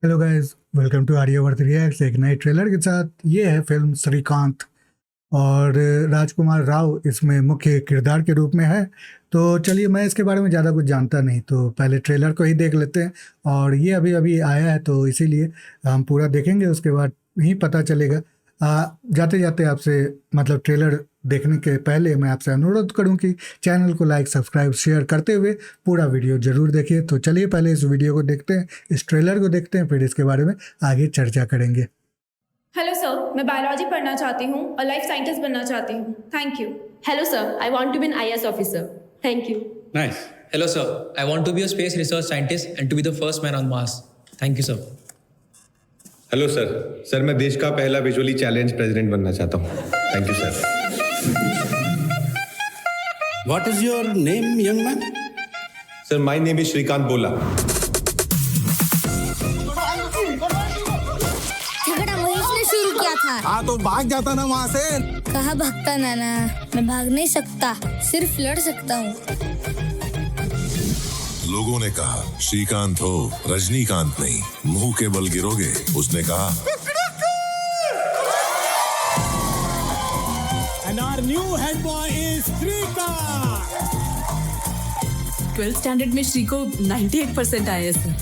Hello guys, welcome to Aryavarth reacts. एक नए trailer के साथ ये है फिल्म श्रीकांत और राजकुमार राव इसमें मुख्य किरदार के रूप में है। तो चलिए, मैं इसके बारे में ज़्यादा कुछ जानता नहीं, तो पहले ट्रेलर को ही देख लेते हैं। और ये अभी अभी आया है तो इसीलिए हम पूरा देखेंगे, उसके बाद ही पता चलेगा। जाते जाते आपसे मतलब ट्रेलर देखने के पहले मैं आपसे अनुरोध करूं कि चैनल को लाइक सब्सक्राइब शेयर करते हुए पूरा वीडियो ज़रूर देखिए। तो चलिए पहले इस वीडियो को देखते हैं, इस ट्रेलर को देखते हैं, फिर इसके बारे में आगे चर्चा करेंगे। हेलो सर, मैं बायोलॉजी पढ़ना चाहती हूँ और लाइफ साइंटिस्ट बनना चाहती हूँ। Thank you. Hello, sir. I want to be an IAS officer. Thank you. Nice. Hello, sir. I want to be a space research scientist and to be the first man on Mars. Thank you, sir. Hello sir मैं देश का पहला visually challenge president बनना चाहता हूँ। Thank you sir. What is your name, young man? Sir my name is Srikanth बोला। झगड़ा महेश ने शुरू किया था। हाँ तो भाग जाता ना वहाँ से। कहाँ भागता नाना, मैं भाग नहीं सकता, सिर्फ लड़ सकता हूँ। लोगों ने कहा श्रीकांत हो, रजनीकांत नहीं, मुंह के बल गिरोगे। उसने कहा And our new head boy is Shrikant. 12th standard में श्री को 98% आए सर।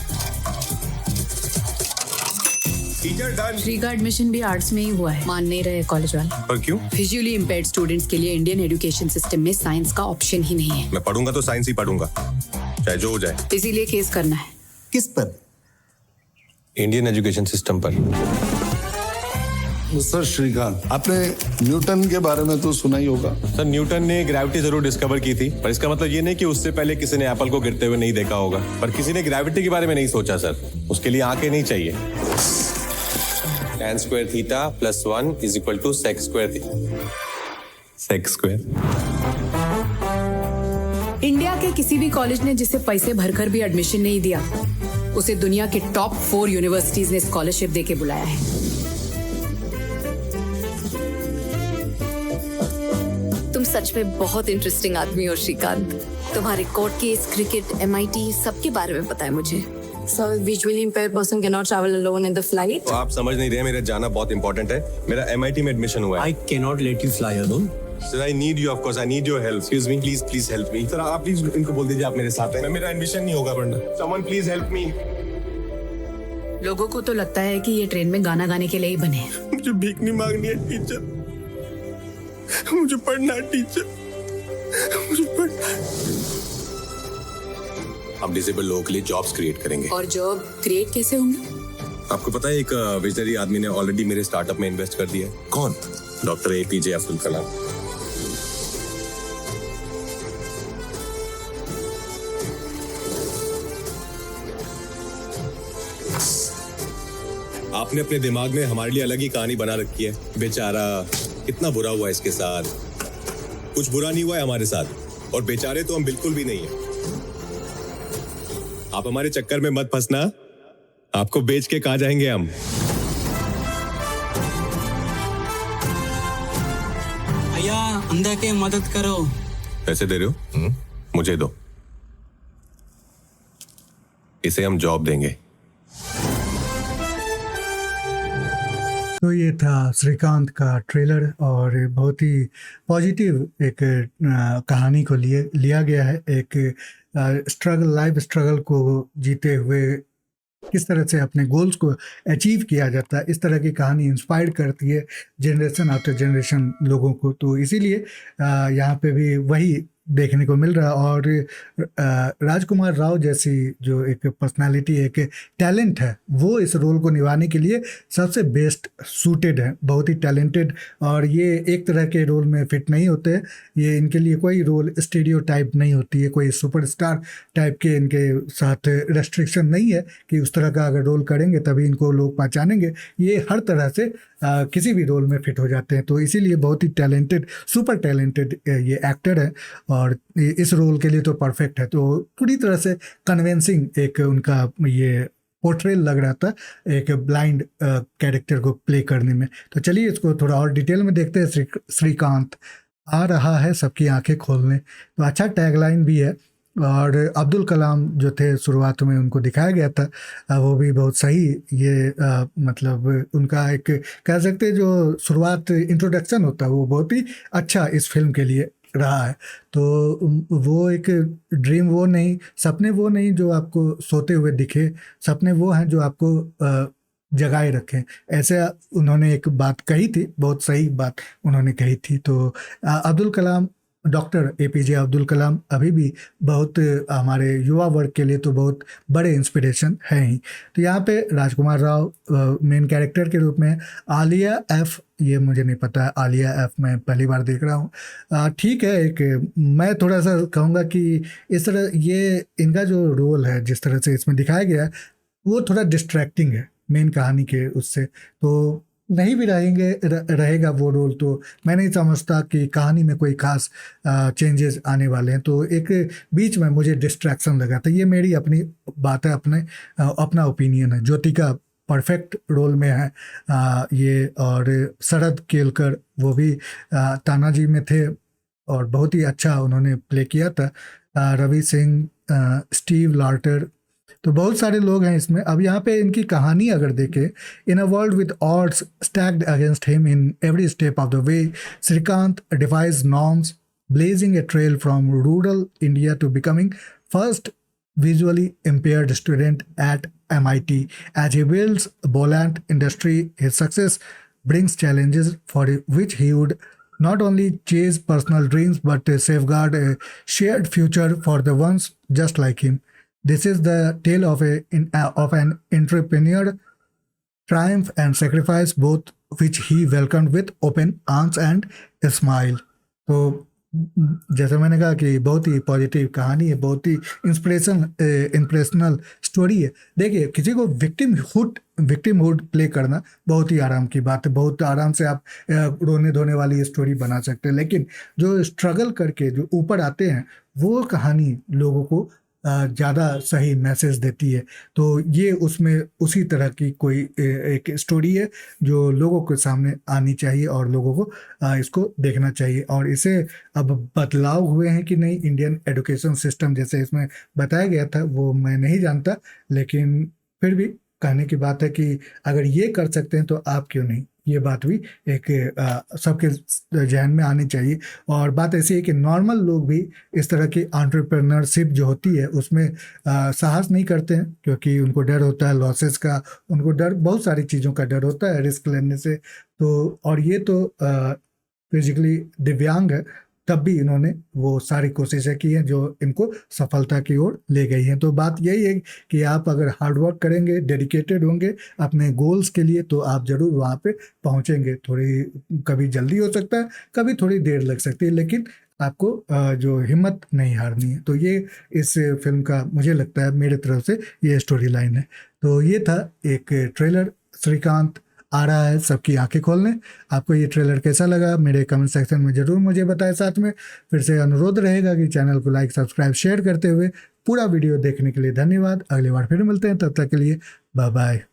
Teacher done. श्री का एडमिशन भी आर्ट्स में ही हुआ है। मान नहीं रहे कॉलेज वाले। पर क्यों? विजुअली इम्पेयर्ड स्टूडेंट्स के लिए इंडियन एजुकेशन सिस्टम में साइंस का ऑप्शन ही नहीं है। मैं पढ़ूंगा तो साइंस ही पढ़ूंगा, चाहे जो हो जाए। इसीलिए केस करना है। किस पर? इंडियन एजुकेशन सिस्टम पर। सर श्रीकांत, आपने न्यूटन के बारे में तो सुना ही होगा। सर न्यूटन ने ग्रेविटी जरूर डिस्कवर की थी, पर इसका मतलब ये नहीं कि उससे पहले किसी ने एप्पल को गिरते हुए नहीं देखा होगा। पर किसी ने ग्रेविटी के बारे में नहीं सोचा सर, उसके लिए आंखें नहीं चाहिए। tan square theta plus 1 is equal to sec square theta. Sec square. India के किसी भी कॉलेज ने जिसे पैसे भरकर भी एडमिशन नहीं दिया, उसे दुनिया के टॉप 4 यूनिवर्सिटीज ने स्कॉलरशिप देके बुलाया है। तुम सच में बहुत इंटरेस्टिंग आदमी हो श्रीकांत। तुम्हारे कोर्ट केस, क्रिकेट, MIT सबके बारे में पता है मुझे। So visually impaired person cannot travel alone in the flight. तो आप समझ नहीं रहे, मेरा जाना बहुत इंपॉर्टेंट है। मेरा MIT में एडमिशन हुआ है। I cannot let you fly alone. Sir, I need you, of course. I need your help. Excuse me, please help me. Sir, आप प्लीज इनको बोल दीजिए आप मेरे साथ हैं। मेरा एडमिशन नहीं होगा पढ़ना। Someone please help me. लोगों को तो लगता है कि ये ट्रेन में गाना गाने के लिए ही बने। मुझे भीख नहीं मांगनी है टीचर, मुझे पढ़ना है टीचर, मुझे पढ़ना है। हम डिसेबल लोगों के लिए जॉब्स क्रिएट करेंगे। और जॉब क्रिएट कैसे होंगे? आपको पता है एक विजनरी आदमी ने ऑलरेडी मेरे स्टार्टअप में इन्वेस्ट कर दिया है। कौन? Doctor APJ Abdul Kalam. आपने अपने दिमाग में हमारे लिए अलग ही कहानी बना रखी है। बेचारा कितना बुरा हुआ इसके साथ। कुछ बुरा नहीं हुआ है हमारे साथ, और बेचारे तो हम बिल्कुल भी नहीं है। आप हमारे चक्कर में मत फंसना, आपको बेच के कहाँ जाएंगे हम। भैया अंदर के मदद करो। पैसे दे रहे हो? मुझे दो, इसे हम जॉब देंगे। तो ये था श्रीकांत का ट्रेलर और बहुत ही पॉजिटिव एक कहानी को लिया गया है। एक लाइफ स्ट्रगल को जीते हुए किस तरह से अपने गोल्स को अचीव किया जाता है, इस तरह की कहानी इंस्पायर करती है जनरेशन आफ्टर जनरेशन लोगों को। तो इसीलिए यहाँ पे भी वही देखने को मिल रहा। और राजकुमार राव जैसी जो एक पर्सनालिटी, एक टैलेंट है, वो इस रोल को निभाने के लिए सबसे बेस्ट सूटेड है। बहुत ही टैलेंटेड, और ये एक तरह के रोल में फिट नहीं होते। ये इनके लिए कोई रोल स्टीरियोटाइप नहीं होती है, कोई सुपरस्टार टाइप के इनके साथ रेस्ट्रिक्शन नहीं है कि उस तरह का अगर रोल करेंगे तभी इनको लोग पहचानेंगे। ये हर तरह से किसी भी रोल में फिट हो जाते हैं। तो इसीलिए बहुत ही टैलेंटेड, सुपर टैलेंटेड ये एक्टर है और इस रोल के लिए तो परफेक्ट है। तो पूरी तरह से कन्विंसिंग एक उनका ये पोर्ट्रेल लग रहा था एक ब्लाइंड कैरेक्टर को प्ले करने में। तो चलिए इसको थोड़ा और डिटेल में देखते हैं। श्रीकांत आ रहा है सबकी आंखें खोलने, तो अच्छा टैगलाइन भी है। और अब्दुल कलाम जो थे शुरुआत में उनको दिखाया गया था, वो भी बहुत सही। ये मतलब उनका एक कह सकते हैं जो शुरुआत इंट्रोडक्शन होता है वो बहुत ही अच्छा इस फिल्म के लिए रहा है। तो वो एक ड्रीम वो नहीं, सपने वो नहीं जो आपको सोते हुए दिखे, सपने वो हैं जो आपको जगाए रखें। ऐसे उन्होंने एक बात कही थी, बहुत सही बात उन्होंने कही थी। तो अब्दुल कलाम, डॉक्टर APJ अब्दुल कलाम अभी भी बहुत हमारे युवा वर्ग के लिए तो बहुत बड़े इंस्पिरेशन हैं ही। तो यहाँ पे राजकुमार राव मेन कैरेक्टर के रूप में, आलिया F, ये मुझे नहीं पता, आलिया F मैं पहली बार देख रहा हूँ। ठीक है, एक मैं थोड़ा सा कहूँगा कि इस तरह ये इनका जो रोल है जिस तरह से इसमें दिखाया गया है वो थोड़ा डिस्ट्रैक्टिंग है मेन कहानी के उससे। तो नहीं भी रहेगा वो रोल तो मैं नहीं समझता कि कहानी में कोई खास चेंजेस आने वाले हैं। तो एक बीच में मुझे डिस्ट्रैक्शन लगा था। ये मेरी अपनी बात है, अपना ओपिनियन है। ज्योतिका परफेक्ट रोल में है ये, और शरद केलकर वो भी तानाजी में थे और बहुत ही अच्छा उन्होंने प्ले किया था। रवि सिंह, स्टीव लार्टर, तो बहुत सारे लोग हैं इसमें। अब यहाँ पे इनकी कहानी अगर देखें, in a world with odds stacked against him in every step of the way, Srikanth defies norms, blazing a trail from rural India to becoming first visually impaired student at MIT. As he builds a buoyant industry, his success brings challenges for which he would not only chase personal dreams but safeguard a shared future for the ones just like him. This is the tale of an entrepreneur triumph and sacrifice, both which he welcomed with open arms and a smile. तो जैसे मैंने कहा कि बहुत ही positive कहानी है, बहुत ही inspirational story है। देखिए, किसी को विक्टिमहुड प्ले करना बहुत ही आराम की बात है, बहुत आराम से आप रोने धोने वाली स्टोरी बना सकते हैं। लेकिन जो स्ट्रगल करके जो ऊपर आते हैं वो कहानी लोगों को ज़्यादा सही मैसेज देती है। तो ये उसमें उसी तरह की कोई एक स्टोरी है जो लोगों के सामने आनी चाहिए और लोगों को इसको देखना चाहिए। और इसे अब बदलाव हुए हैं कि नहीं इंडियन एजुकेशन सिस्टम जैसे इसमें बताया गया था वो मैं नहीं जानता, लेकिन फिर भी कहने की बात है कि अगर ये कर सकते हैं तो आप क्यों नहीं, ये बात भी एक सबके जहन में आनी चाहिए। और बात ऐसी है कि नॉर्मल लोग भी इस तरह की एंटरप्रेन्योरशिप जो होती है उसमें साहस नहीं करते हैं, क्योंकि उनको डर होता है लॉसेस का, उनको डर, बहुत सारी चीज़ों का डर होता है रिस्क लेने से। तो और ये तो फिजिकली दिव्यांग है, तब भी इन्होंने वो सारी कोशिशें की हैं जो इनको सफलता की ओर ले गई हैं। तो बात यही है कि आप अगर हार्डवर्क करेंगे, डेडिकेटेड होंगे अपने गोल्स के लिए, तो आप ज़रूर वहाँ पे पहुँचेंगे। थोड़ी कभी जल्दी हो सकता है, कभी थोड़ी देर लग सकती है, लेकिन आपको जो हिम्मत नहीं हारनी है। तो ये इस फिल्म का मुझे लगता है मेरे तरफ से ये स्टोरी लाइन है। तो ये था एक ट्रेलर, श्रीकांत आ रहा है सबकी आंखें खोलने। आपको ये ट्रेलर कैसा लगा मेरे कमेंट सेक्शन में ज़रूर मुझे बताएं। साथ में फिर से अनुरोध रहेगा कि चैनल को लाइक, सब्सक्राइब, शेयर करते हुए पूरा वीडियो देखने के लिए धन्यवाद। अगली बार फिर मिलते हैं, तब तक के लिए बाय बाय।